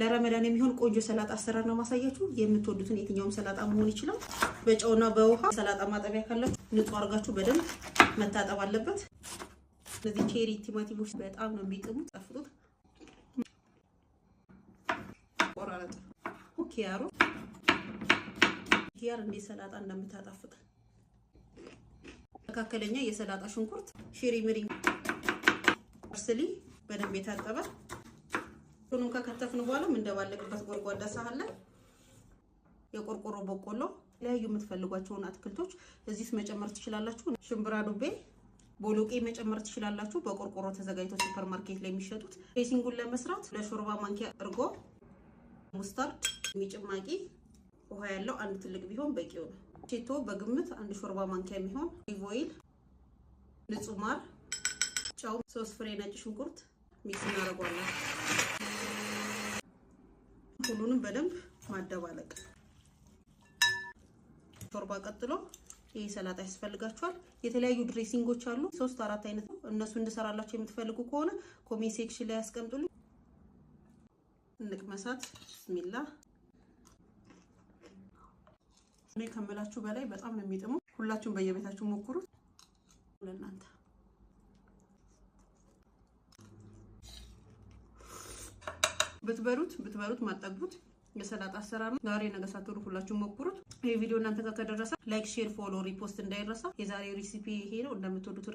ለረመዳን የሚሆን ቆንጆ ሰላጣ አሰራር ነው ማሳያችሁ። የምትወዱትን የትኛውም ሰላጣ መሆን ይችላል። በጨውና በውሃ ሰላጣ ማጠቢያ ካላችሁ ንጹህ አድርጋችሁ በደንብ መታጠብ አለበት። ስለዚህ ቼሪ ቲማቲሞች በጣም ነው የሚጥሙት፣ ጣፍጡት። ቆራረጥ ኪያር እንደ ሰላጣ እንደምታጣፍጥ መካከለኛ የሰላጣ ሽንኩርት፣ ሼሪ ሚሪንግ፣ ፓርስሊ በደንብ የታጠበ ሁሉም ከከተፍን በኋላ እንደባለቅበት ጎርጓዳ ሳህን ላይ የቆርቆሮ በቆሎ ለዩ የምትፈልጓቸውን አትክልቶች እዚህ መጨመር ትችላላችሁ። ሽምብራ ዱቤ፣ ቦሎቄ መጨመር ትችላላችሁ። በቆርቆሮ ተዘጋጅቶ ሱፐር ማርኬት ላይ የሚሸጡት። ድሬሲንጉን ለመስራት ለሾርባ ማንኪያ እርጎ፣ ሙስታርድ፣ ሚጭማቂ፣ ውሃ ያለው አንድ ትልቅ ቢሆን በቂው ነው። ቼቶ በግምት አንድ ሾርባ ማንኪያ የሚሆን ኦሊቭ ኦይል፣ ንጹህ ማር፣ ጨው፣ 3 ፍሬ ነጭ ሽንኩርት ሚክስ እናደርጋለን። ሁሉንም በደንብ ማደባለቅ። ሾርባ ቀጥሎ ይሄ ሰላጣ ያስፈልጋችኋል። የተለያዩ ድሬሲንጎች አሉ 3-4 አይነት ነው። እነሱ እንድሰራላችሁ የምትፈልጉ ከሆነ ኮሜንት ሴክሽን ላይ አስቀምጡልኝ። እንቅመሳት። ቢስሚላ። እኔ ከመላችሁ በላይ በጣም ነው የሚጥመው። ሁላችሁም በየቤታችሁ ሞክሩት። ለእናንተ ብትበሉት ማጠግቡት የሰላጣ አሰራር ነው። ዛሬ ነገ ሳትሉ ሁላችሁም ሞክሩት። ይሄ ቪዲዮ እናንተ ጋር ከደረሰ ላይክ፣ ሼር፣ ፎሎ፣ ሪፖስት እንዳይረሳ። የዛሬው ሬሲፒ ይሄ ነው። እንደምትወዱት